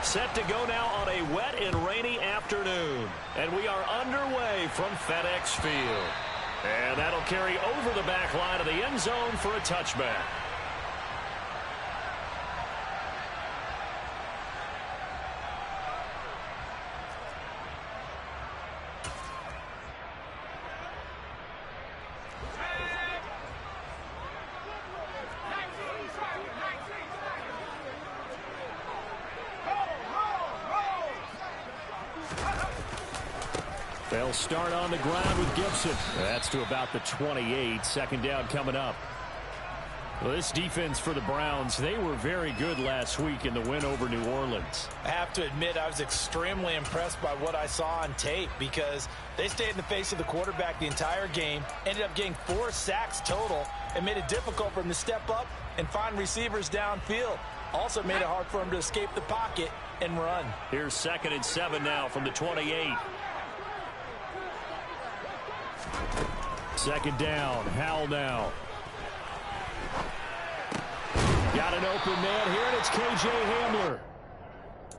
Set to go now on a wet and rainy afternoon. And we are underway from FedEx Field. And that'll carry over the back line of the end zone for a touchback. They'll start on the ground with Gibson. That's to about the 28. Second down coming up. Well, this defense for the Browns, they were very good last week in the win over New Orleans. I have to admit, I was extremely impressed by what I saw on tape because they stayed in the face of the quarterback the entire game, ended up getting 4 sacks total, and made it difficult for him to step up and find receivers downfield. Also made it hard for him to escape the pocket and run. Here's 2nd and 7 now from the 28. Second down, Howell now. Got an open man here, and it's K.J. Hamler.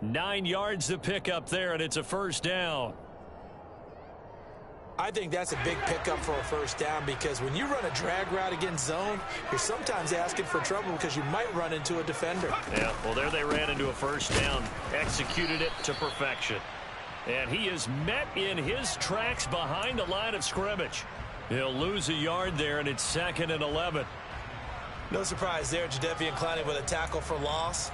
9 yards to pick up there, and it's a first down. I think that's a big pickup for a first down because when you run a drag route against zone, you're sometimes asking for trouble because you might run into a defender. Yeah, well, there they ran into a first down, executed it to perfection. And he is met in his tracks behind the line of scrimmage. He'll lose a yard there, and it's 2nd and 11. No surprise there, Jadeveon Clowney with a tackle for loss.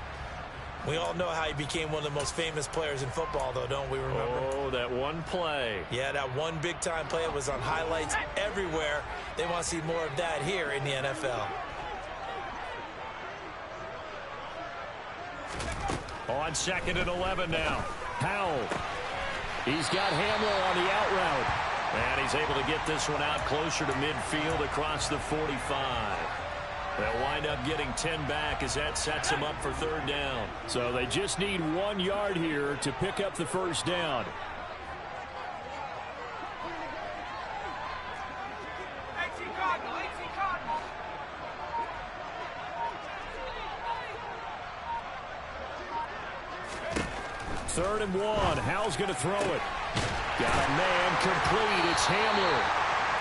We all know how he became one of the most famous players in football, though, don't we remember? Oh, that one play. Yeah, that one big-time play was on highlights everywhere. They want to see more of that here in the NFL. On 2nd and 11 now. Howell. He's got Hamler on the out route. And he's able to get this one out closer to midfield across the 45. They'll wind up getting 10 back as that sets them up for 3rd down. So they just need 1 yard here to pick up the first down. Third and 1. Howell's going to throw it. Got a man complete. It's Hamler.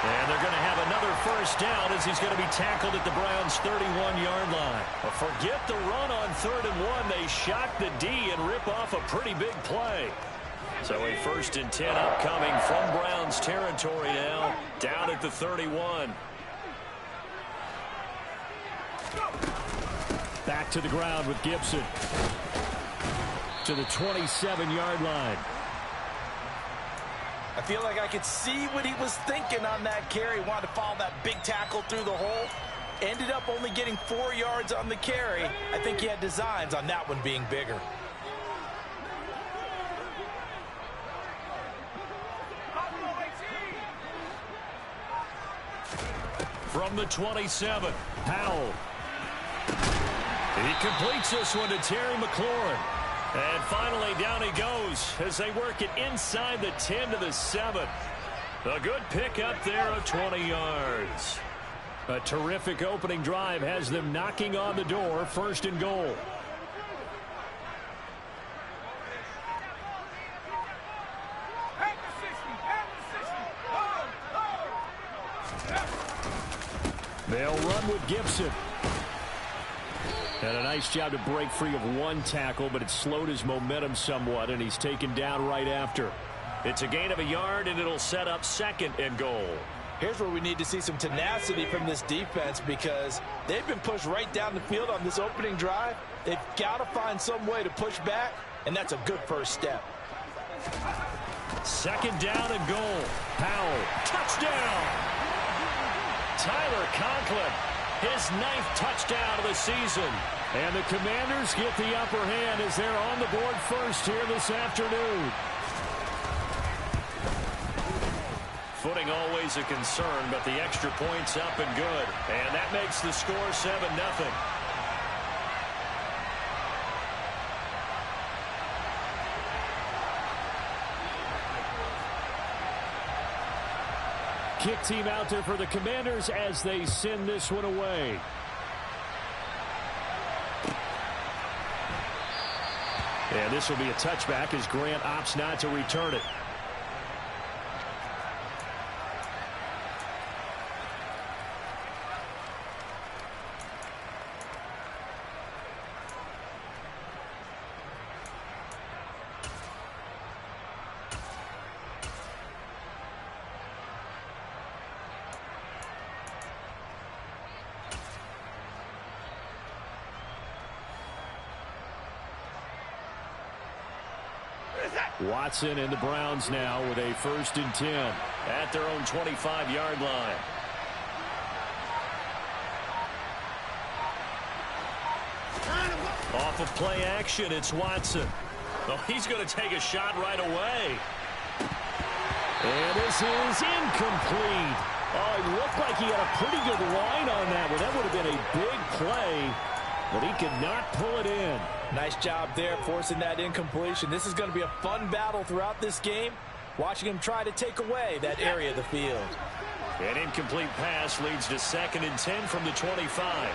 And they're going to have another first down as he's going to be tackled at the Browns' 31-yard line. But forget the run on 3rd and 1. They shock the D and rip off a pretty big play. So a 1st and 10 upcoming from Browns territory now, down at the 31. Back to the ground with Gibson. To the 27-yard line. I feel like I could see what he was thinking on that carry. Wanted to follow that big tackle through the hole. Ended up only getting 4 yards on the carry. I think he had designs on that one being bigger. From the 27, Howell. He completes this one to Terry McLaurin. And finally, down he goes as they work it inside the 10 to the 7. A good pickup there of 20 yards. A terrific opening drive has them knocking on the door, 1st and goal. They'll run with Gibson. And a nice job to break free of 1 tackle, but it slowed his momentum somewhat, and he's taken down right after. It's a gain of a yard, and it'll set up 2nd and goal. Here's where we need to see some tenacity from this defense because they've been pushed right down the field on this opening drive. They've got to find some way to push back, and that's a good first step. 2nd down and goal. Howell, touchdown! Tyler Conklin, his 9th touchdown of the season. And the Commanders get the upper hand as they're on the board first here this afternoon. Footing always a concern, but the extra point's up and good. And that makes the score 7-0. Kick team out there for the Commanders as they send this one away. And this will be a touchback as Grant opts not to return it. Watson and the Browns now with a 1st and 10 at their own 25-yard line. Off of play action, it's Watson. Oh, he's going to take a shot right away. And this is incomplete. Oh, it looked like he had a pretty good line on that one. That would have been a big play, but he could not pull it in. Nice job there forcing that incompletion. This is going to be a fun battle throughout this game, watching him try to take away that area of the field. An incomplete pass leads to 2nd and 10 from the 25.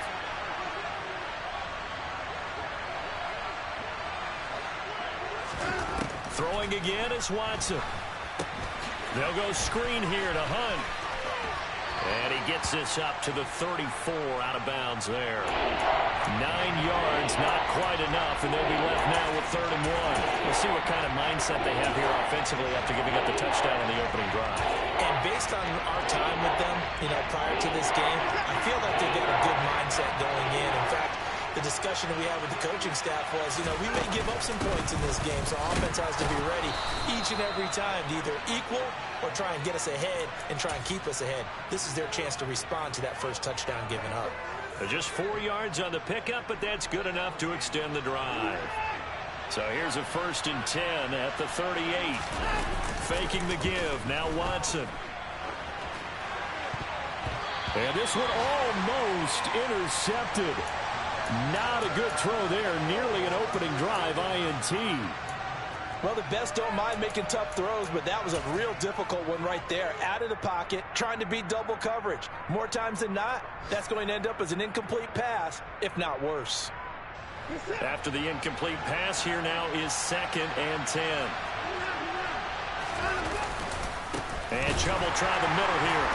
Throwing again is Watson. They'll go screen here to Hunt. And he gets this up to the 34 out of bounds there. 9 yards, not quite enough, and they'll be left now with 3rd and 1. We'll see what kind of mindset they have here offensively after giving up the touchdown on the opening drive. And based on our time with them, prior to this game, I feel like they've got a good mindset going in. In fact, the discussion that we had with the coaching staff was, we may give up some points in this game, so offense has to be ready each and every time to either equal or try and get us ahead and try and keep us ahead. This is their chance to respond to that first touchdown given up. Just 4 yards on the pickup, but that's good enough to extend the drive. So here's a 1st and 10 at the 38. Faking the give, now Watson. And this one almost intercepted. Not a good throw there, nearly an opening drive INT. Well, the best don't mind making tough throws, but that was a real difficult one right there. Out of the pocket, trying to beat double coverage. More times than not, that's going to end up as an incomplete pass, if not worse. After the incomplete pass, here now is 2nd and 10. And Chubb will try the middle here.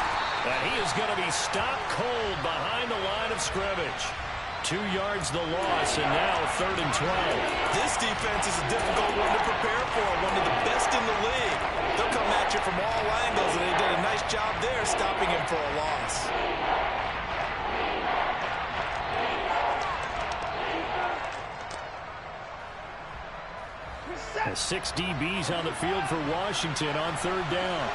And he is going to be stopped cold behind the line of scrimmage. 2 yards the loss, and now 3rd and 12. This defense is a difficult one to prepare for, one of the best in the league. They'll come at you from all angles, and they did a nice job there stopping him for a loss. The 6 DBs on the field for Washington on 3rd down.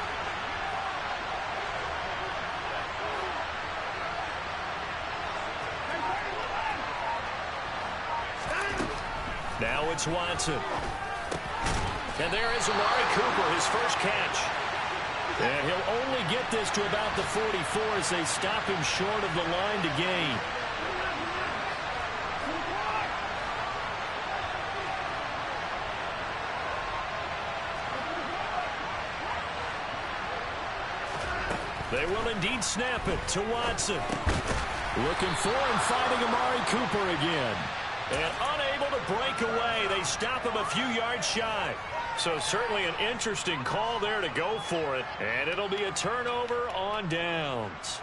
Now it's Watson. And there is Amari Cooper, his first catch. And he'll only get this to about the 44 as they stop him short of the line to gain. They will indeed snap it to Watson. Looking for and finding Amari Cooper again. And unable to break away. They stop him a few yards shy. So certainly an interesting call there to go for it. And it'll be a turnover on downs.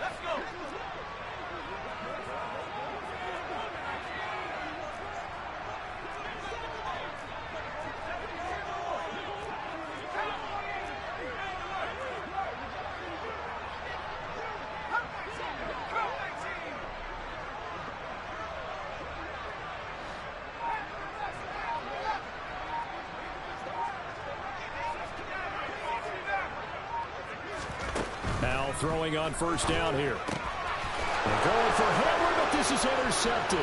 Let's go. Throwing on 1st down here. They're going for Hamler, but this is intercepted.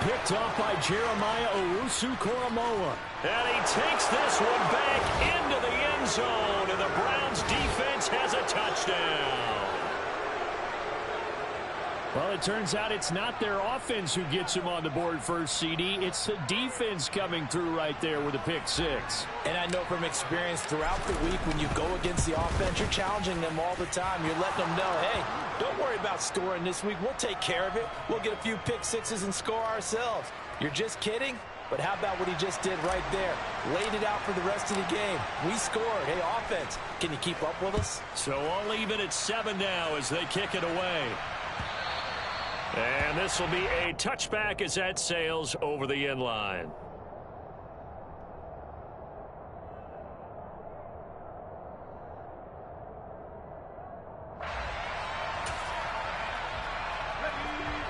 Picked off by Jeremiah Owusu-Koramoah. And he takes this one back into the end zone, and the Browns defense has a touchdown. Well, it turns out it's not their offense who gets him on the board first, CD. It's the defense coming through right there with a pick 6. And I know from experience throughout the week when you go against the offense, you're challenging them all the time. You're letting them know, hey, don't worry about scoring this week. We'll take care of it. We'll get a few pick 6s and score ourselves. You're just kidding? But how about what he just did right there? Laid it out for the rest of the game. We scored. Hey, offense, can you keep up with us? So all even at 7 now as they kick it away. And this will be a touchback as that sails over the end line.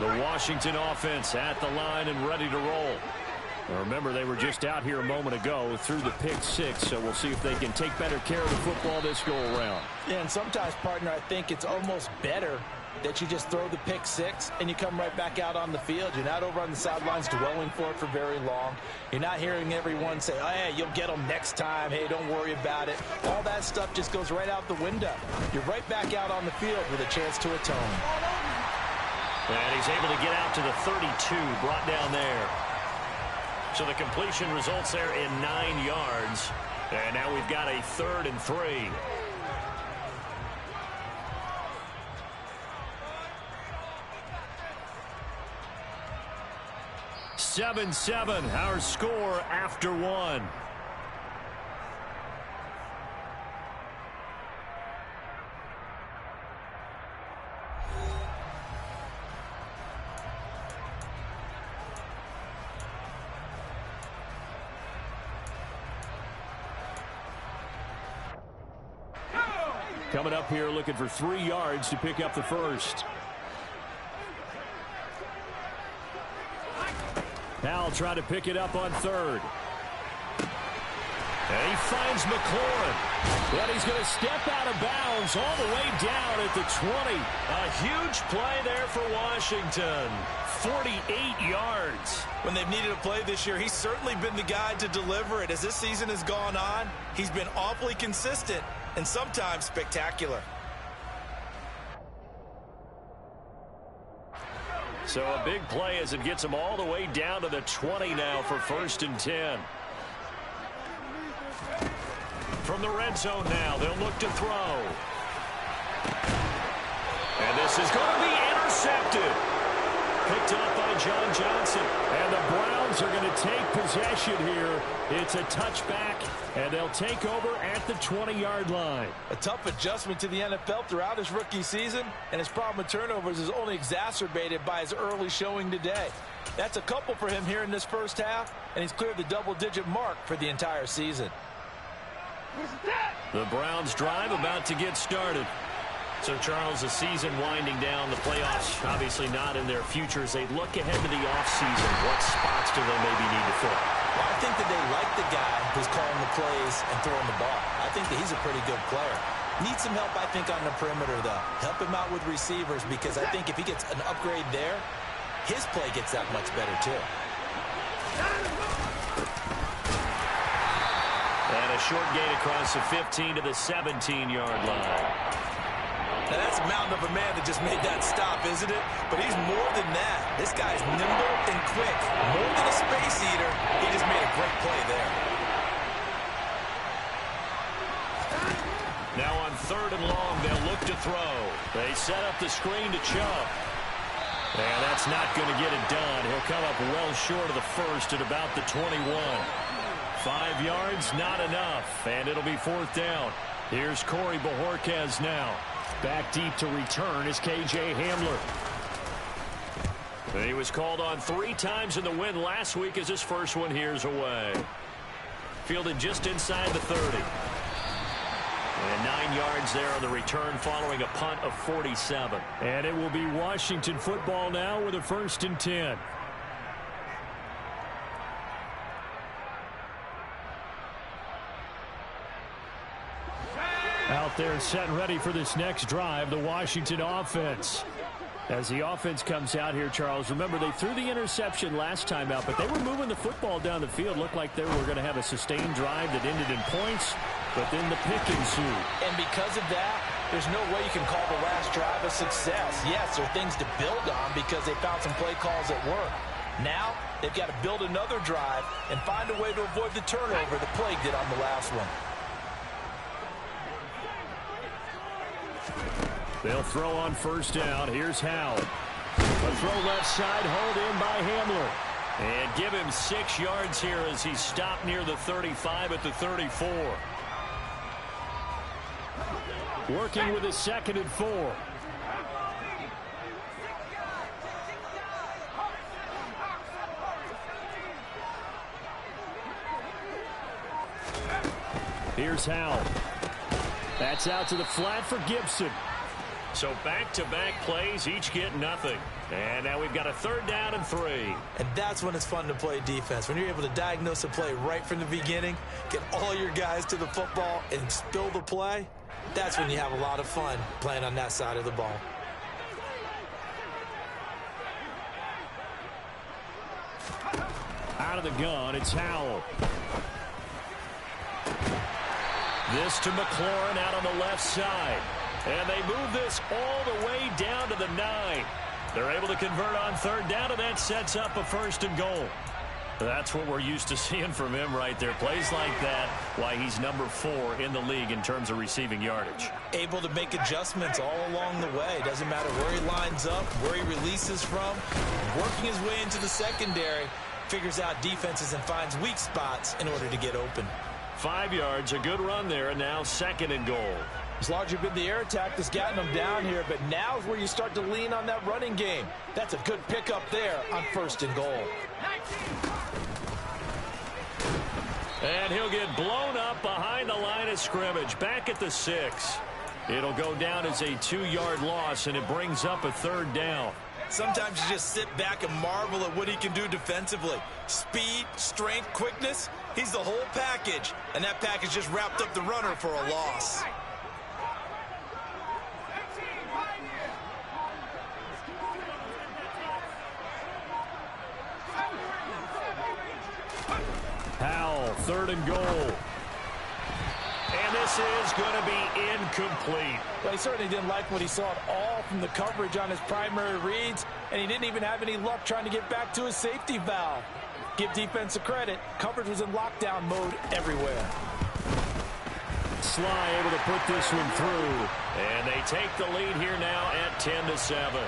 The Washington offense at the line and ready to roll. Now remember, they were just out here a moment ago through the pick 6, so we'll see if they can take better care of the football this go-around. Yeah, and sometimes, partner, I think it's almost better that you just throw the pick 6 and you come right back out on the field. You're not over on the sidelines dwelling for it for very long. You're not hearing everyone say, oh, hey, you'll get them next time. Hey, don't worry about it. All that stuff just goes right out the window. You're right back out on the field with a chance to atone. And he's able to get out to the 32, brought down there. So the completion results there in 9 yards. And now we've got a 3rd and 3. Seven, our score after 1. Coming up here looking for 3 yards to pick up the first. Powell trying to pick it up on 3rd. And he finds McLaurin. But he's going to step out of bounds all the way down at the 20. A huge play there for Washington. 48 yards. When they've needed a play this year, he's certainly been the guy to deliver it. As this season has gone on, he's been awfully consistent and sometimes spectacular. So a big play as it gets him all the way down to the 20 now for 1st and 10. From the red zone now, they'll look to throw. And this is going to be intercepted. Picked up by John Johnson. And the Browns are going to take possession here. It's a touchback, and they'll take over at the 20-yard line. A tough adjustment to the NFL throughout his rookie season, and his problem with turnovers is only exacerbated by his early showing today. That's a couple for him here in this first half, and he's cleared the double-digit mark for the entire season. The Browns drive about to get started. So, Charles, the season winding down, the playoffs obviously not in their future. As they look ahead to the offseason, what spots do they maybe need to fill? Well, I think that they like the guy who's calling the plays and throwing the ball. I think that he's a pretty good player. Needs some help, I think, on the perimeter, though. Help him out with receivers, because I think if he gets an upgrade there, his play gets that much better, too. And a short gain across the 15 to the 17-yard line. Now, that's a mountain of a man that just made that stop, isn't it? But he's more than that. This guy's nimble and quick. More than a space eater. He just made a great play there. Now on 3rd and long, they'll look to throw. They set up the screen to Chubb. And that's not going to get it done. He'll come up well short of the first at about the 21. 5 yards, not enough. And it'll be 4th down. Here's Corey Bojorquez now. Back deep to return is K.J. Hamler. He was called on 3 times in the win last week as his first one here's away. Fielded just inside the 30. And 9 yards there on the return following a punt of 47. And it will be Washington football now with a 1st and 10. Out there set and ready for this next drive, the Washington offense. As the offense comes out here, Charles, remember they threw the interception last time out, but they were moving the football down the field. Looked like they were going to have a sustained drive that ended in points, but then the pick ensued. And because of that, there's no way you can call the last drive a success. Yes, there are things to build on because they found some play calls that work. Now, they've got to build another drive and find a way to avoid the turnover that plagued it on the last one. They'll throw on 1st down. Here's Howell. A throw left side, hauled in by Hamler. And give him 6 yards here as he stopped near the 35 at the 34. Working with a 2nd and 4. Here's Howell. That's out to the flat for Gibson. So back-to-back plays, each get nothing. And now we've got a 3rd down and 3. And that's when it's fun to play defense. When you're able to diagnose a play right from the beginning, get all your guys to the football, and spill the play, that's when you have a lot of fun playing on that side of the ball. Out of the gun, it's Howell. This to McLaurin out on the left side. And they move this all the way down to the 9. They're able to convert on 3rd down, and that sets up a 1st and goal. That's what we're used to seeing from him right there. Plays like that, why he's number 4 in the league in terms of receiving yardage. Able to make adjustments all along the way. Doesn't matter where he lines up, where he releases from. Working his way into the secondary, figures out defenses and finds weak spots in order to get open. 5 yards, a good run there, and now 2nd and goal. It's largely been the air attack that's gotten them down here, but now is where you start to lean on that running game. That's a good pickup there on 1st and goal. And he'll get blown up behind the line of scrimmage, back at the 6. It'll go down as a 2-yard loss, and it brings up a 3rd down. Sometimes you just sit back and marvel at what he can do defensively. Speed, strength, quickness, he's the whole package. And that package just wrapped up the runner for a loss. Howell, 3rd and goal. And this is going to be incomplete. Well, he certainly didn't like what he saw at all from the coverage on his primary reads, and he didn't even have any luck trying to get back to his safety valve. Give defense a credit. Coverage was in lockdown mode everywhere. Sly able to put this one through. And they take the lead here now at 10-7.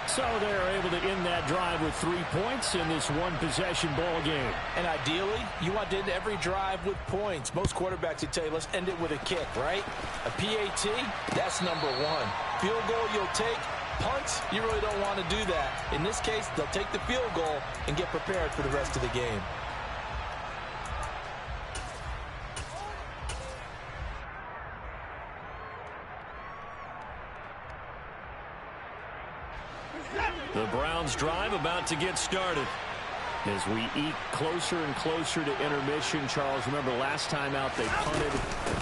So they're able to end that drive with 3 points in this one-possession ball game. And ideally, you want to end every drive with points. Most quarterbacks would tell you, let's end it with a kick, right? A PAT, that's number 1. Field goal you'll take. Punts, you really don't want to do that. In this case, they'll take the field goal and get prepared for the rest of the game. The Browns drive about to get started. As we eke closer and closer to intermission, Charles, remember last time out they punted.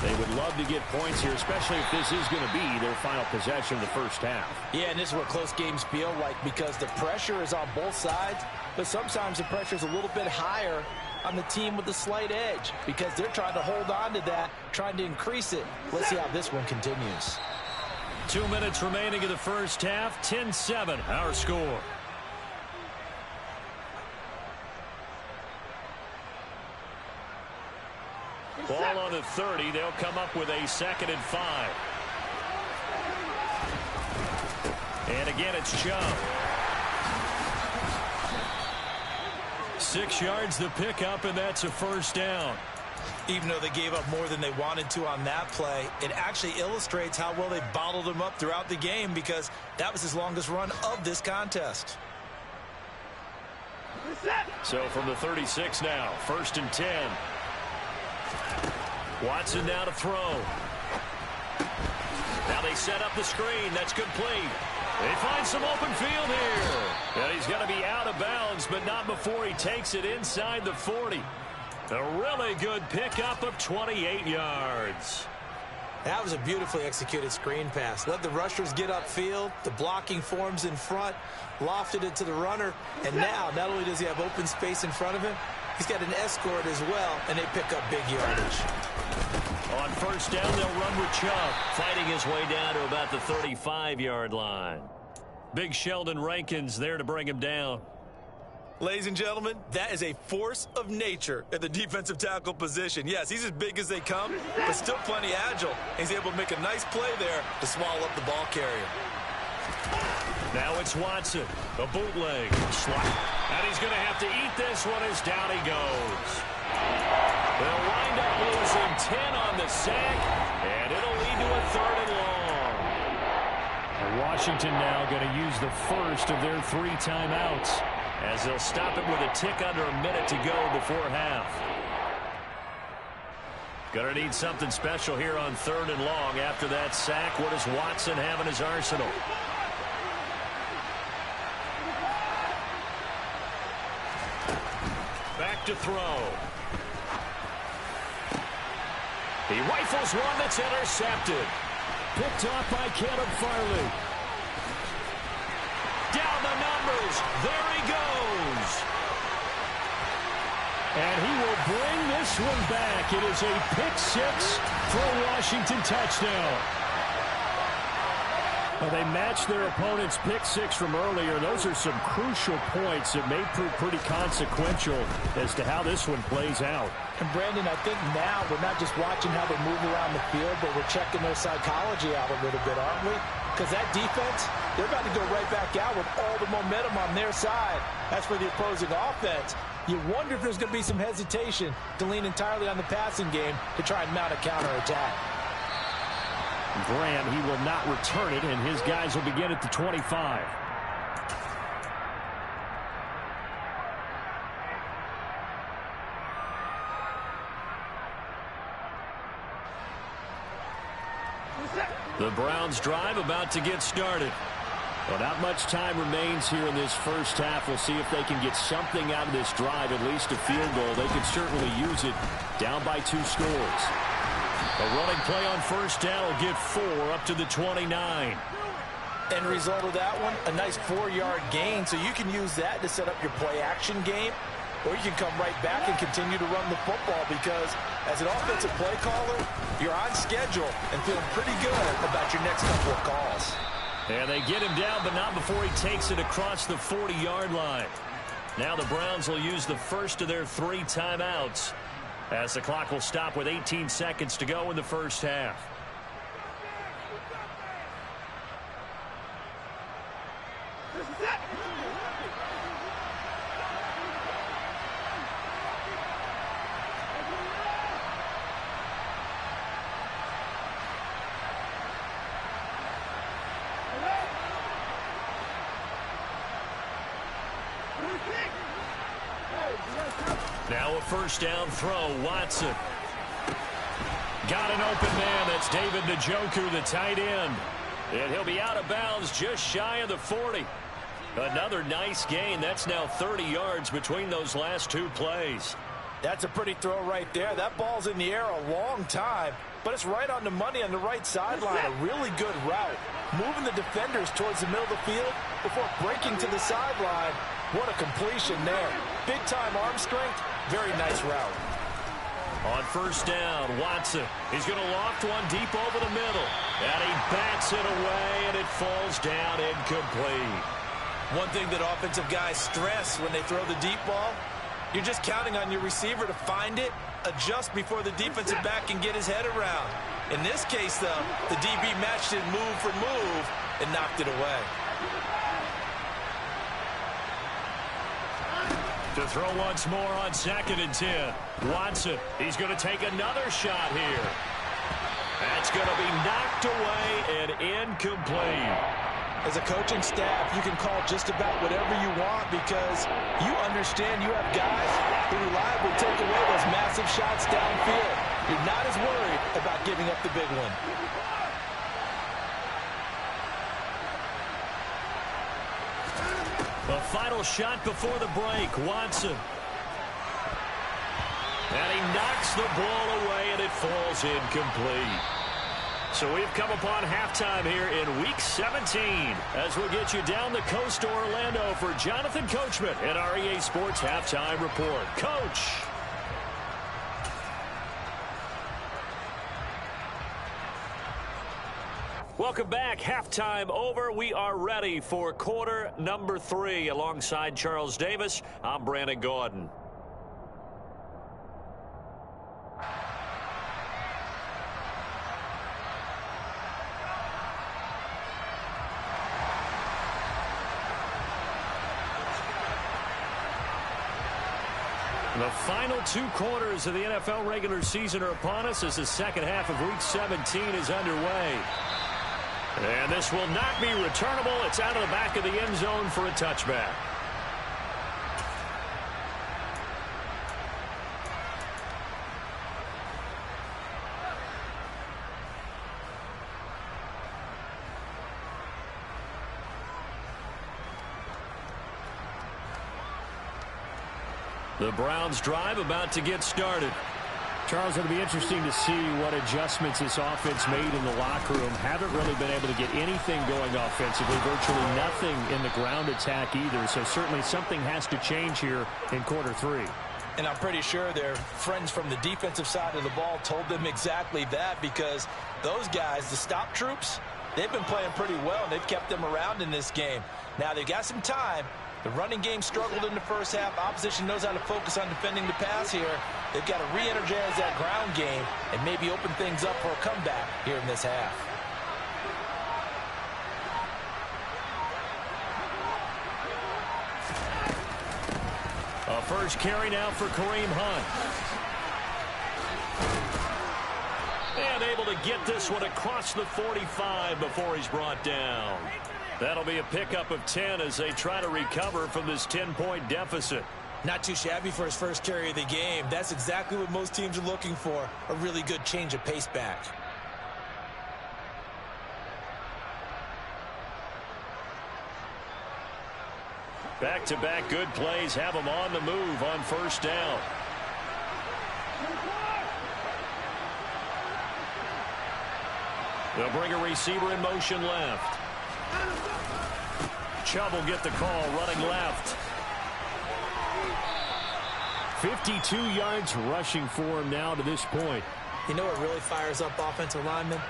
They would love to get points here, especially if this is going to be their final possession of the first half. Yeah, and this is what close games feel like because the pressure is on both sides, but sometimes the pressure is a little bit higher on the team with the slight edge because they're trying to hold on to that, trying to increase it. Let's see how this one continues. 2 minutes remaining in the first half, 10-7, our score. Ball on the 30. They'll come up with a 2nd and 5. And again, it's Chubb. 6 yards the pickup, and that's a 1st down. Even though they gave up more than they wanted to on that play, it actually illustrates how well they bottled them up throughout the game because that was his longest run of this contest. So from the 36 now, 1st and 10. Watson now to throw. Now they set up the screen. That's complete. They find some open field here. And he's going to be out of bounds, but not before he takes it inside the 40. A really good pickup of 28 yards. That was a beautifully executed screen pass. Let the rushers get upfield. The blocking forms in front. Lofted it to the runner. And now, not only does he have open space in front of him, he's got an escort as well, and they pick up big yardage. On 1st down, they'll run with Chubb, fighting his way down to about the 35-yard line. Big Sheldon Rankins there to bring him down. Ladies and gentlemen, that is a force of nature at the defensive tackle position. Yes, he's as big as they come, but still plenty agile. He's able to make a nice play there to swallow up the ball carrier. Now it's Watson. A bootleg. And he's going to have to eat this one as down he goes. They'll wind up losing 10 on the sack, and it'll lead to a 3rd and long. And Washington now going to use the first of their 3 timeouts as they'll stop it with a tick under a minute to go before half. Going to need something special here on 3rd and long after that sack. What does Watson have in his arsenal? Back to throw. He rifles one that's intercepted. Picked off by Caleb Farley. Down the numbers. There he goes. And he will bring this one back. It is a pick 6 for a Washington touchdown. Well, they matched their opponent's pick 6 from earlier. Those are some crucial points that may prove pretty consequential as to how this one plays out. And Brandon, I think now we're not just watching how they move around the field, but we're checking their psychology out a little bit, aren't we? Because that defense, they're about to go right back out with all the momentum on their side. As for the opposing offense, you wonder if there's going to be some hesitation to lean entirely on the passing game to try and mount a counterattack. Graham, he will not return it, and his guys will begin at the 25. The Browns drive about to get started. Well, not much time remains here in this first half. We'll see if they can get something out of this drive, at least a field goal. They can certainly use it down by 2 scores. A running play on first down will get 4 up to the 29. End result of that one, a nice 4-yard gain, so you can use that to set up your play-action game, or you can come right back and continue to run the football because as an offensive play caller, you're on schedule and feeling pretty good about your next couple of calls. And they get him down, but not before he takes it across the 40-yard line. Now the Browns will use the first of their 3 timeouts as the clock will stop with 18 seconds to go in the first half. Now a first down throw. Watson. Got an open man. That's David Njoku, the tight end. And he'll be out of bounds just shy of the 40. Another nice gain. That's now 30 yards between those last 2 plays. That's a pretty throw right there. That ball's in the air a long time, but it's right on the money on the right sideline. A really good route. Moving the defenders towards the middle of the field before breaking to the sideline. What a completion there. Big-time arm strength. Very nice route. On first down, Watson. He's going to loft one deep over the middle. And he bats it away, and it falls down incomplete. One thing that offensive guys stress when they throw the deep ball, you're just counting on your receiver to find it, adjust before the defensive back can get his head around. In this case, though, the DB matched it move for move and knocked it away. To throw once more on 2nd and 10. Watson, he's going to take another shot here. That's going to be knocked away and incomplete. As a coaching staff, you can call just about whatever you want because you understand you have guys who reliably take away those massive shots downfield. You're not as worried about giving up the big one. The final shot before the break, Watson. And he knocks the ball away, and it falls incomplete. So we've come upon halftime here in Week 17 as we'll get you down the coast to Orlando for Jonathan Coachman at our EA Sports Halftime Report. Coach. Welcome back. Halftime over. We are ready for quarter number 3. Alongside Charles Davis, I'm Brandon Gaudin. The final 2 quarters of the NFL regular season are upon us as the second half of Week 17 is underway. And this will not be returnable. It's out of the back of the end zone for a touchback. The Browns drive about to get started. Charles, it'll be interesting to see what adjustments this offense made in the locker room. Haven't really been able to get anything going offensively, virtually nothing in the ground attack either. So certainly something has to change here in quarter 3. And I'm pretty sure their friends from the defensive side of the ball told them exactly that, because those guys, the stop troops, they've been playing pretty well, and they've kept them around in this game. Now they've got some time. The running game struggled in the first half. Opposition knows how to focus on defending the pass here. They've got to re-energize that ground game and maybe open things up for a comeback here in this half. A first carry now for Kareem Hunt. And able to get this one across the 45 before he's brought down. That'll be a pickup of 10 as they try to recover from this 10-point deficit. Not too shabby for his first carry of the game. That's exactly what most teams are looking for, a really good change of pace back. Back-to-back good plays have him on the move on first down. They'll bring a receiver in motion left. Chubb will get the call running left. 52 yards rushing for him now to this point. You know what really fires up offensive linemen?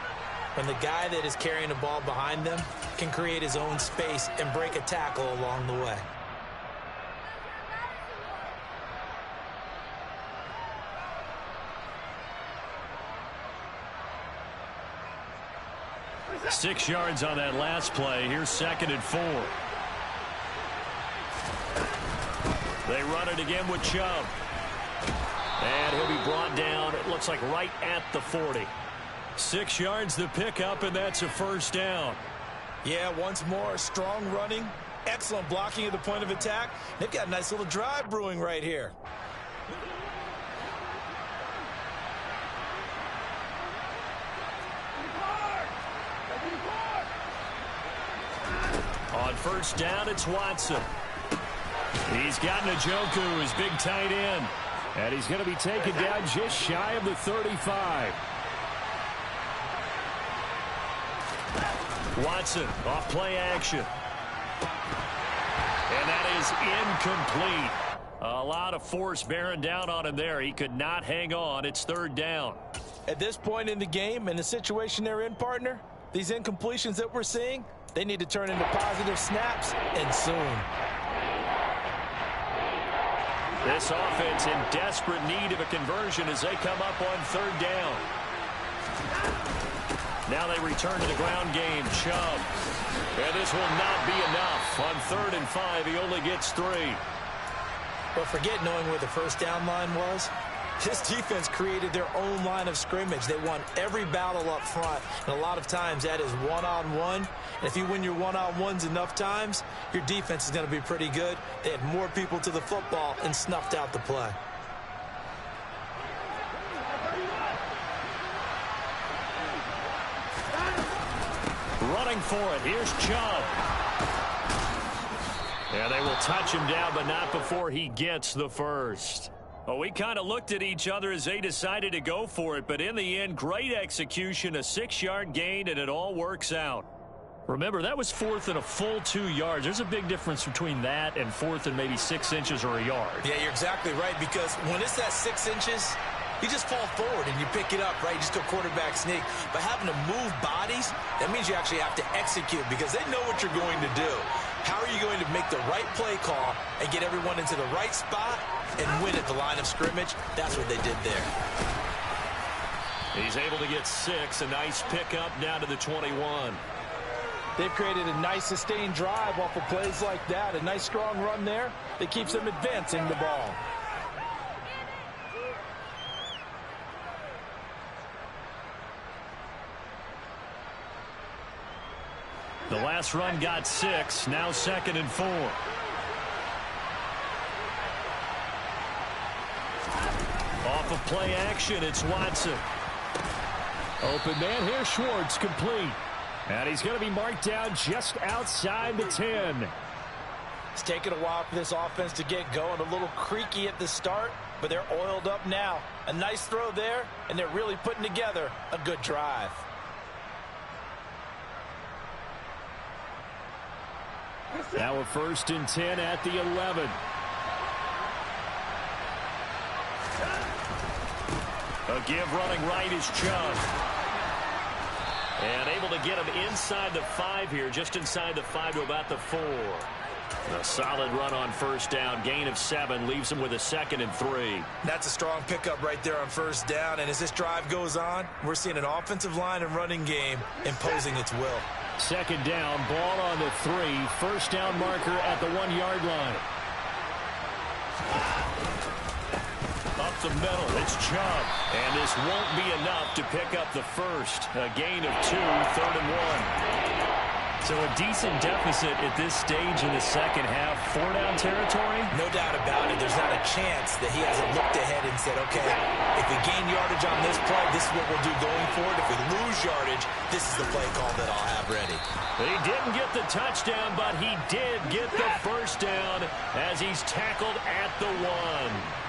When the guy that is carrying the ball behind them can create his own space and break a tackle along the way. Six yards on that last play. Here's 2nd and 4. They run it again with Chubb. And he'll be brought down, it looks like right at the 40. 6 yards the pickup, and that's a first down. Yeah, once more, strong running, excellent blocking at the point of attack. They've got a nice little drive brewing right here. On first down, it's Watson. He's got Njoku, his big tight end. And he's going to be taken down just shy of the 35. Watson off play action. And that is incomplete. A lot of force bearing down on him there. He could not hang on. It's 3rd down. At this point in the game, in the situation they're in, partner, these incompletions that we're seeing, they need to turn into positive snaps, and soon. This offense in desperate need of a conversion as they come up on 3rd down. Now they return to the ground game. Chubb. And this will not be enough. On 3rd and 5, he only gets 3. But forget knowing where the first down line was. This defense created their own line of scrimmage. They won every battle up front, and a lot of times that is one-on-one. And if you win your one-on-ones enough times, your defense is going to be pretty good. They had more people to the football and snuffed out the play. Running for it. Here's Chubb. Yeah, they will touch him down, but not before he gets the first. Well, we kind of looked at each other as they decided to go for it, but in the end, great execution, a 6-yard gain, and it all works out. Remember, that was 4th and a full 2 yards. There's a big difference between that and 4th and maybe 6 inches or a yard. Yeah, you're exactly right, because when it's that 6 inches, you just fall forward and you pick it up, right? You just go quarterback sneak. But having to move bodies, that means you actually have to execute because they know what you're going to do. How are you going to make the right play call and get everyone into the right spot and win at the line of scrimmage? That's what they did there. He's able to get 6. A nice pickup down to the 21. They've created a nice sustained drive off of plays like that. A nice strong run there that keeps them advancing the ball. The last run got 6. Now 2nd and 4. Off of play action, it's Watson. Open man here, Schwartz, complete. And he's going to be marked down just outside the 10. It's taken a while for this offense to get going. A little creaky at the start, but they're oiled up now. A nice throw there, and they're really putting together a good drive. Now a 1st and 10 at the 11. A give running right is Chubb. And able to get him inside the 5 here, just inside the 5 to about the 4. A solid run on 1st down, gain of 7, leaves him with a 2nd and 3. That's a strong pickup right there on 1st down, and as this drive goes on, we're seeing an offensive line and running game imposing its will. 2nd down, ball on the 3, 1st down marker at the 1-yard line. Up the middle, it's Chubb. And this won't be enough to pick up the 1st. A gain of 2, 3rd and 1. So a decent deficit at this stage in the 2nd half. 4-down territory? No doubt about it. There's not a chance that he hasn't looked ahead and said, okay, if we gain yardage on this play, this is what we'll do going forward. If we lose yardage, this is the play call that I'll have ready. He didn't get the touchdown, but he did get the 1st down as he's tackled at the 1.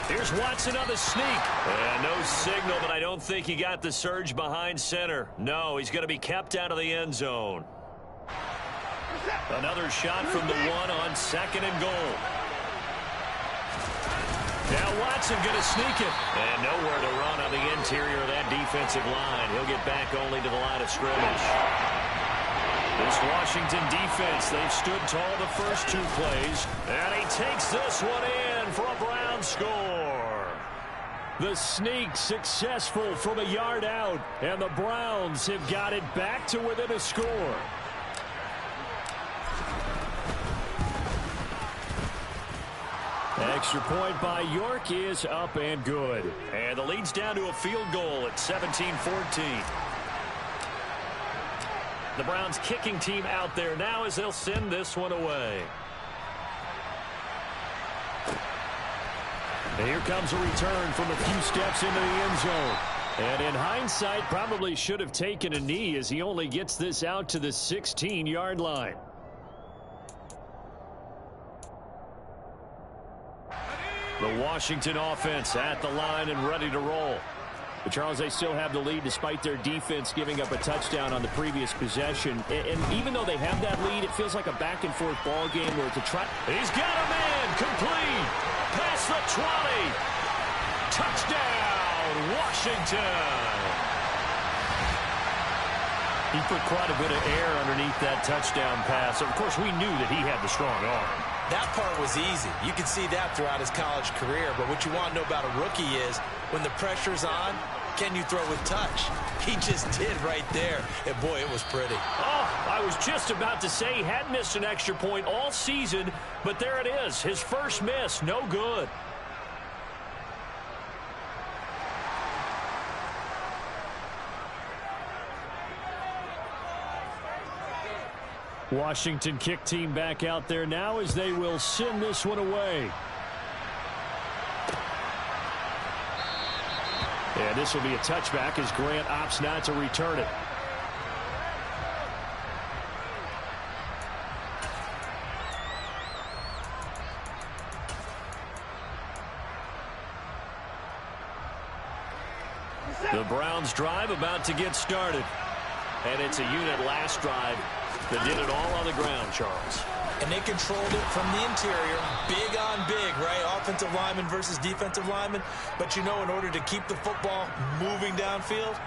Here's Watson on the sneak. And no signal, but I don't think he got the surge behind center. No, he's going to be kept out of the end zone. Another shot from the 1 on 2nd and goal. Now Watson going to sneak it. And nowhere to run on the interior of that defensive line. He'll get back only to the line of scrimmage. This Washington defense, they've stood tall the first 2 plays. And he takes this one in for a Brown score. The sneak successful from a yard out. And the Browns have got it back to within a score. Extra point by York is up and good. And the lead's down to a field goal at 17-14. The Browns kicking team out there now as they'll send this one away. And here comes a return from a few steps into the end zone. And in hindsight, probably should have taken a knee as he only gets this out to the 16-yard line. The Washington offense at the line and ready to roll. But Charles, they still have the lead despite their defense giving up a touchdown on the previous possession. And even though they have that lead, it feels like a back-and-forth ball game where it's a try. He's got a man complete. Past the 20. Touchdown, Washington. He put quite a bit of air underneath that touchdown pass. Of course, we knew that he had the strong arm. That part was easy. You could see that throughout his college career. But what you want to know about a rookie is when the pressure's on, can you throw with touch? He just did right there. And, boy, it was pretty. Oh, I was just about to say he had missed an extra point all season, but there it is. His first miss, no good. Washington kick team back out there now as they will send this one away. And this will be a touchback as Grant opts not to return it. The Browns drive about to get started. And it's a unit last drive that did it all on the ground, Charles. And they controlled it from the interior, big on big, right? Offensive lineman versus defensive lineman. But, you know, in order to keep the football moving downfield,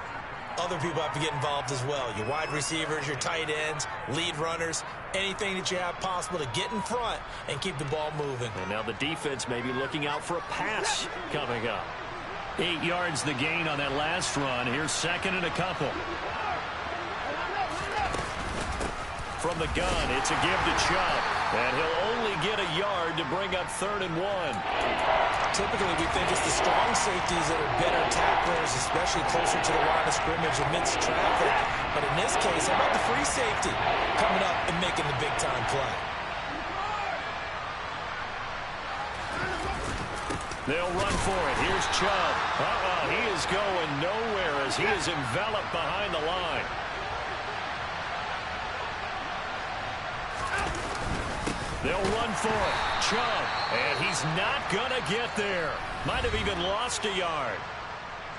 other people have to get involved as well. Your wide receivers, your tight ends, lead runners, anything that you have possible to get in front and keep the ball moving. And now the defense may be looking out for a pass coming up. 8 yards the gain on that last run. Here's 2nd and a couple. From the gun, it's a give to Chubb. And he'll only get a yard to bring up 3rd and 1. Typically, we think it's the strong safeties that are better tacklers, especially closer to the line of scrimmage amidst traffic. But in this case, how about the free safety coming up and making the big-time play? They'll run for it. Here's Chubb. He is going nowhere as he is enveloped behind the line. They'll run for it. Chubb. And he's not going to get there. Might have even lost a yard.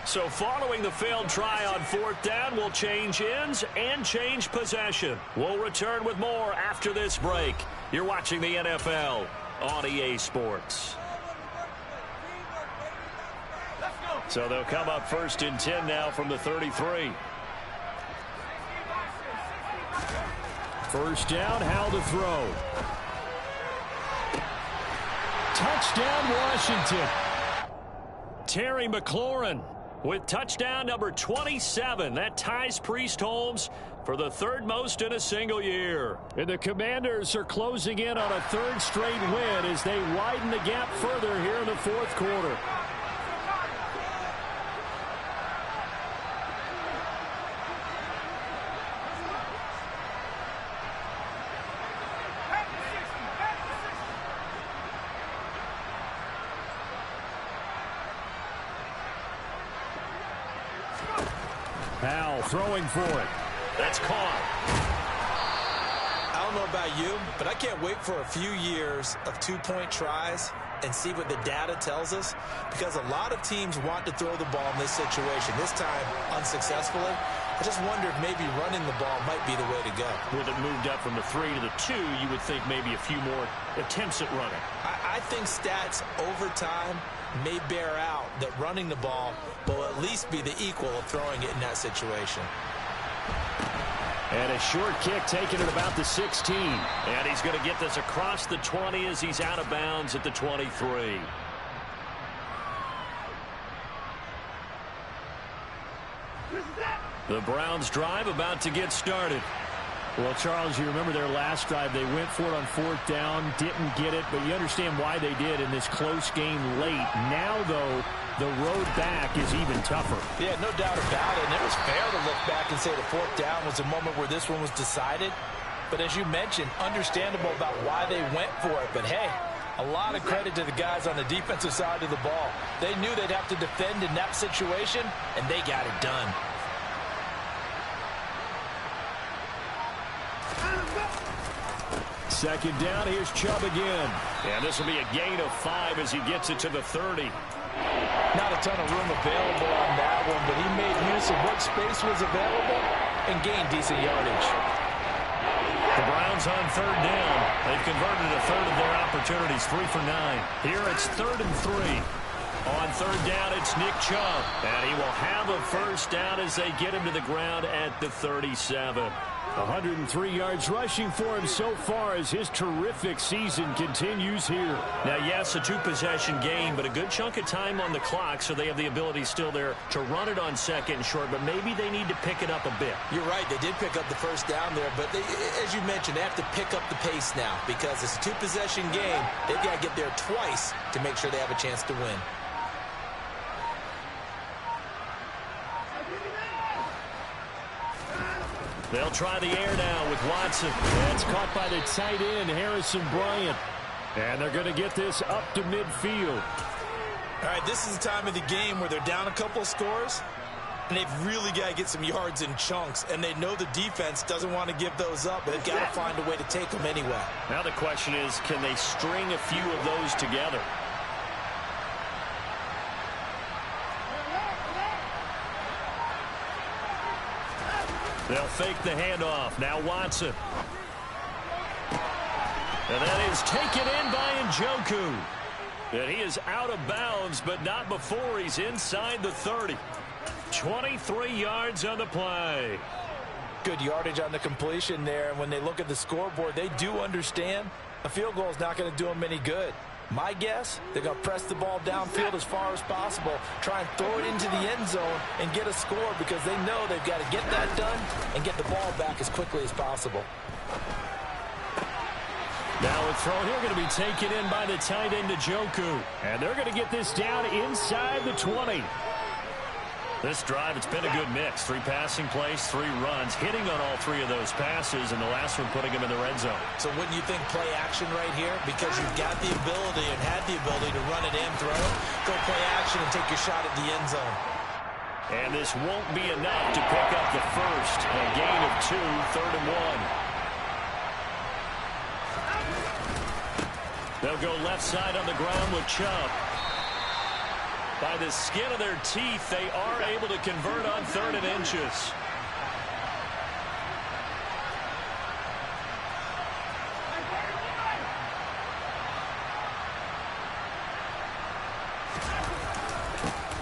So following the failed try on 4th down, we'll change ends and change possession. We'll return with more after this break. You're watching the NFL on EA Sports. So they'll come up 1st and 10 now from the 33. 1st down, Howell to throw. Touchdown, Washington. Terry McLaurin with touchdown number 27. That ties Priest Holmes for the 3rd most in a single year. And the Commanders are closing in on a 3rd straight win as they widen the gap further here in the 4th quarter. Howell throwing for it. That's caught. I don't know about you, but I can't wait for a few years of 2-point tries and see what the data tells us, because a lot of teams want to throw the ball in this situation, this time unsuccessfully. I just wonder if maybe running the ball might be the way to go. With it moved up from the 3 to the 2, you would think maybe a few more attempts at running. I think stats over time may bear out that running the ball will at least be the equal of throwing it in that situation. And a short kick taken at about the 16. And he's going to get this across the 20 as he's out of bounds at the 23. The Browns drive about to get started. Well, Charles, you remember their last drive. They went for it on 4th down, didn't get it, but you understand why they did in this close game late. Now, though, the road back is even tougher. Yeah, no doubt about it. And it was fair to look back and say the 4th down was a moment where this one was decided. But as you mentioned, understandable about why they went for it. But, hey, a lot of credit to the guys on the defensive side of the ball. They knew they'd have to defend in that situation, and they got it done. Second down, here's Chubb again. And this will be a gain of 5 as he gets it to the 30. Not a ton of room available on that one, but he made use of what space was available and gained decent yardage. The Browns on 3rd down. They've converted a third of their opportunities, 3 for 9. Here it's 3rd and 3. On 3rd down, it's Nick Chubb. And he will have a 1st down as they get him to the ground at the 37. 103 yards rushing for him so far as his terrific season continues here. Now, yes, a 2-possession game, but a good chunk of time on the clock, so they have the ability still there to run it on 2nd and short, but maybe they need to pick it up a bit. You're right. They did pick up the 1st down there, but they, as you mentioned, they have to pick up the pace now because it's a 2-possession game. They've got to get there twice to make sure they have a chance to win. They'll try the air now with Watson. That's caught by the tight end, Harrison Bryant. And they're going to get this up to midfield. All right, this is the time of the game where they're down a couple of scores, and they've really got to get some yards in chunks, and they know the defense doesn't want to give those up, but they've got to find a way to take them anyway. Now the question is, can they string a few of those together? They'll fake the handoff. Now Watson. And that is taken in by Njoku. And he is out of bounds, but not before he's inside the 30. 23 yards on the play. Good yardage on the completion there. And when they look at the scoreboard, they do understand a field goal is not going to do them any good. My guess, they're going to press the ball downfield as far as possible, try and throw it into the end zone and get a score because they know they've got to get that done and get the ball back as quickly as possible. Now a throw here going to be taken in by the tight end, Njoku. And they're going to get this down inside the 20. This drive, it's been a good mix. 3 passing plays, 3 runs, hitting on all 3 of those passes, and the last one putting them in the red zone. So wouldn't you think play action right here? Because you've got the ability and had the ability to run it and throw it. Go play action and take your shot at the end zone. And this won't be enough to pick up the first. A gain of 2, 3rd and 1. They'll go left side on the ground with Chubb. By the skin of their teeth, they are able to convert on 3rd and inches.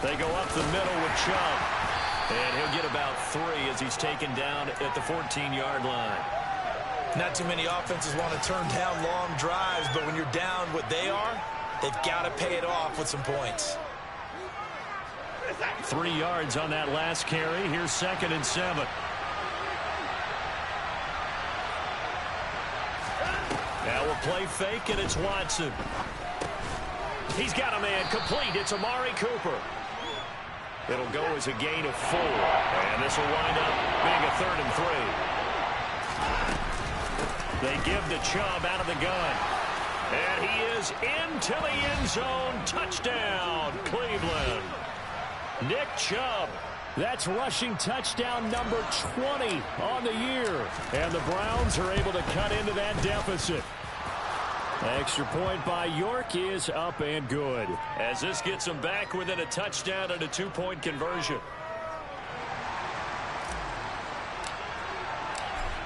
They go up the middle with Chubb. And he'll get about 3 as he's taken down at the 14-yard line. Not too many offenses want to turn down long drives, but when you're down what they are, they've got to pay it off with some points. 3 yards on that last carry. Here's 2nd and 7. Now we'll play fake, and it's Watson. He's got a man complete. It's Amari Cooper. It'll go as a gain of 4. And this will wind up being a 3rd and 3. They give to Chubb out of the gun. And he is into the end zone. Touchdown, Cleveland. Nick Chubb. That's rushing touchdown number 20 on the year. And the Browns are able to cut into that deficit. Extra point by York is up and good, as this gets them back within a touchdown and a 2-point conversion.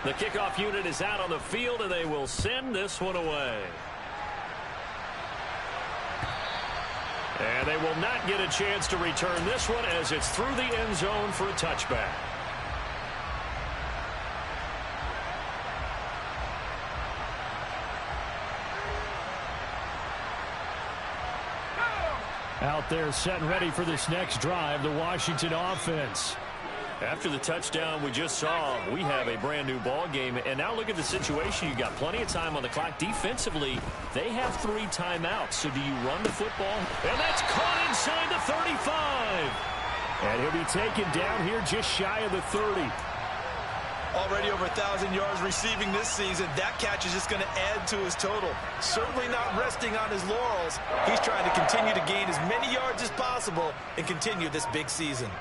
The kickoff unit is out on the field, and they will send this one away. And they will not get a chance to return this one as it's through the end zone for a touchback. Out there set and ready for this next drive, the Washington offense. After the touchdown we just saw, we have a brand new ball game. And now look at the situation. You've got plenty of time on the clock. Defensively, they have 3 timeouts. So do you run the football? And that's caught inside the 35. And he'll be taken down here just shy of the 30. Already over 1,000 yards receiving this season. That catch is just going to add to his total. Certainly not resting on his laurels. He's trying to continue to gain as many yards as possible and continue this big season.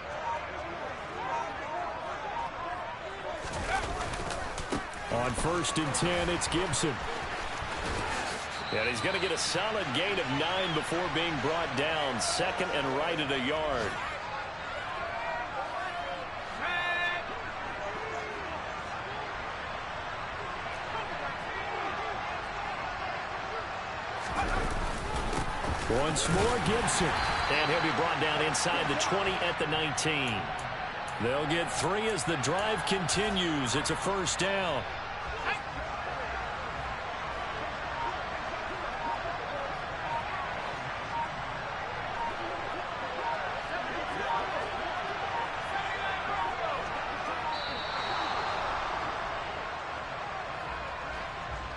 On 1st and 10, it's Gibson. And he's going to get a solid gain of 9 before being brought down. 2nd and right at a yard. Once more, Gibson. And he'll be brought down inside the 20 at the 19. They'll get 3 as the drive continues. It's a 1st down.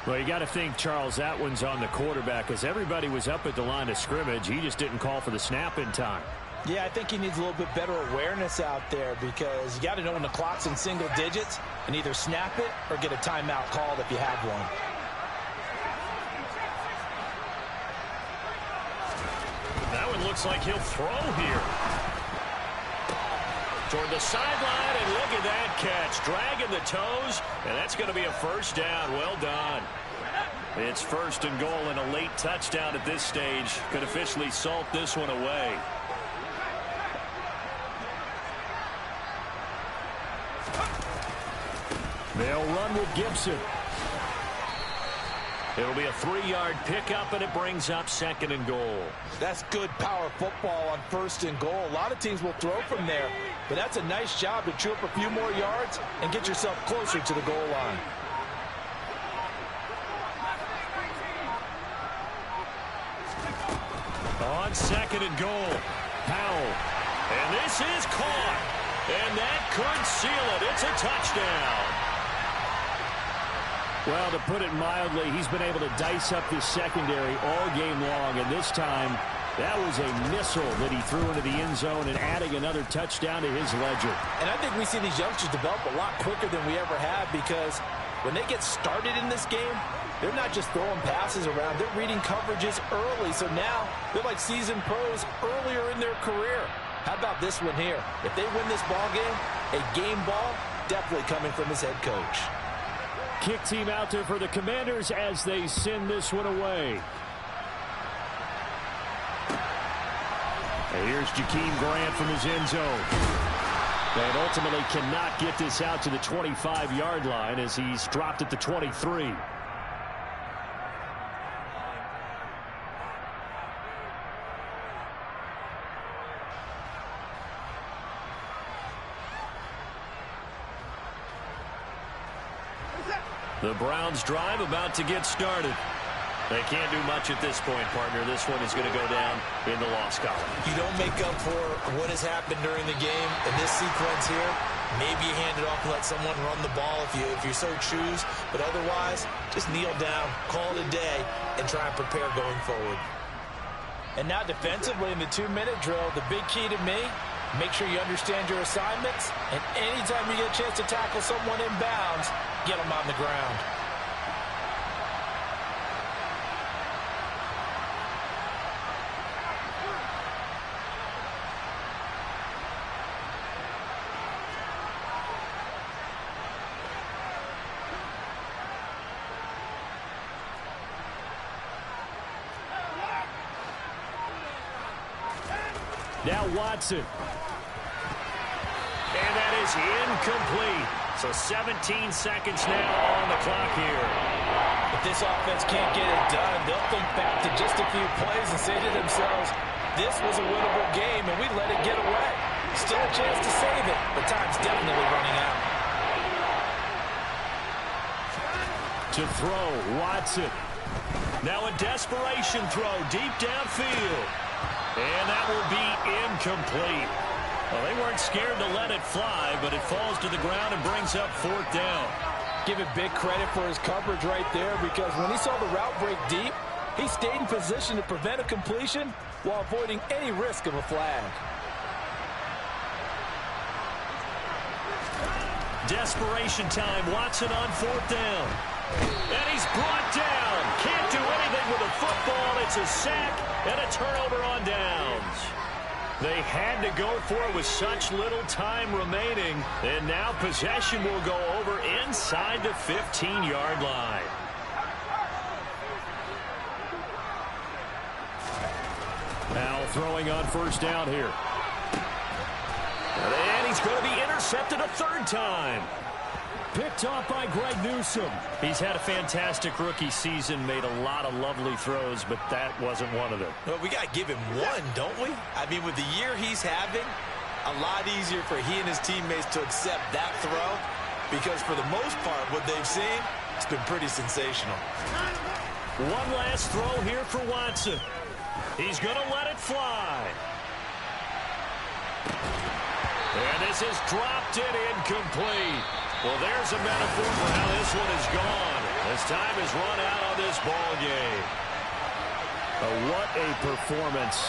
Well, you got to think, Charles, that one's on the quarterback, as everybody was up at the line of scrimmage. He just didn't call for the snap in time. Yeah, I think he needs a little bit better awareness out there, because you got to know when the clock's in single digits and either snap it or get a timeout called if you have one. That one looks like he'll throw here. Toward the sideline, and look at that catch. Dragging the toes, and that's going to be a 1st down. Well done. It's 1st and goal, and a late touchdown at this stage could officially salt this one away. They'll run with Gibson. It'll be a 3-yard pickup, and it brings up 2nd and goal. That's good power football on 1st and goal. A lot of teams will throw from there, but that's a nice job to chew up a few more yards and get yourself closer to the goal line. On 2nd and goal, Powell. And this is caught. And that could seal it. It's a touchdown. Well, to put it mildly, he's been able to dice up this secondary all game long, and this time that was a missile that he threw into the end zone and adding another touchdown to his ledger. And I think we see these youngsters develop a lot quicker than we ever have, because when they get started in this game, they're not just throwing passes around. They're reading coverages early, so now they're like seasoned pros earlier in their career. How about this one here? If they win this ball game, a game ball definitely coming from his head coach. Kick team out there for the Commanders as they send this one away. And here's Jakeem Grant from his end zone. And ultimately cannot get this out to the 25-yard line as he's dropped at the 23. The Browns drive about to get started. They can't do much at this point, partner. This one is going to go down in the loss column. You don't make up for what has happened during the game in this sequence here. Maybe you hand it off and let someone run the ball if you so choose. But otherwise, just kneel down, call it a day, and try and prepare going forward. And now defensively in the 2-minute drill, the big key to me, make sure you understand your assignments. And anytime you get a chance to tackle someone in bounds, get them on the ground. Now Watson. And that is incomplete. So 17 seconds now on the clock here. If this offense can't get it done, they'll think back to just a few plays and say to themselves, this was a winnable game and we let it get away. Still a chance to save it, but time's definitely running out. To throw, Watson. Now a desperation throw deep downfield. And that will be incomplete. Well, they weren't scared to let it fly, but it falls to the ground and brings up 4th down. Give it big credit for his coverage right there, because when he saw the route break deep, he stayed in position to prevent a completion while avoiding any risk of a flag. Desperation time. Watson on 4th down. And he's brought down. Can't do anything with a football. It's a sack and a turnover on downs. They had to go for it with such little time remaining. And now possession will go over inside the 15-yard line. Now throwing on 1st down here. And he's going to be intercepted a 3rd time. Picked off by Greg Newsome. He's had a fantastic rookie season, made a lot of lovely throws, but that wasn't one of them. Well, we got to give him one, don't we? I mean, with the year he's having, a lot easier for he and his teammates to accept that throw, because for the most part, what they've seen, it's been pretty sensational. One last throw here for Watson. He's going to let it fly. And this is dropped in incomplete. Well, there's a metaphor for how this one is gone. As time has run out on this ball game. What a performance.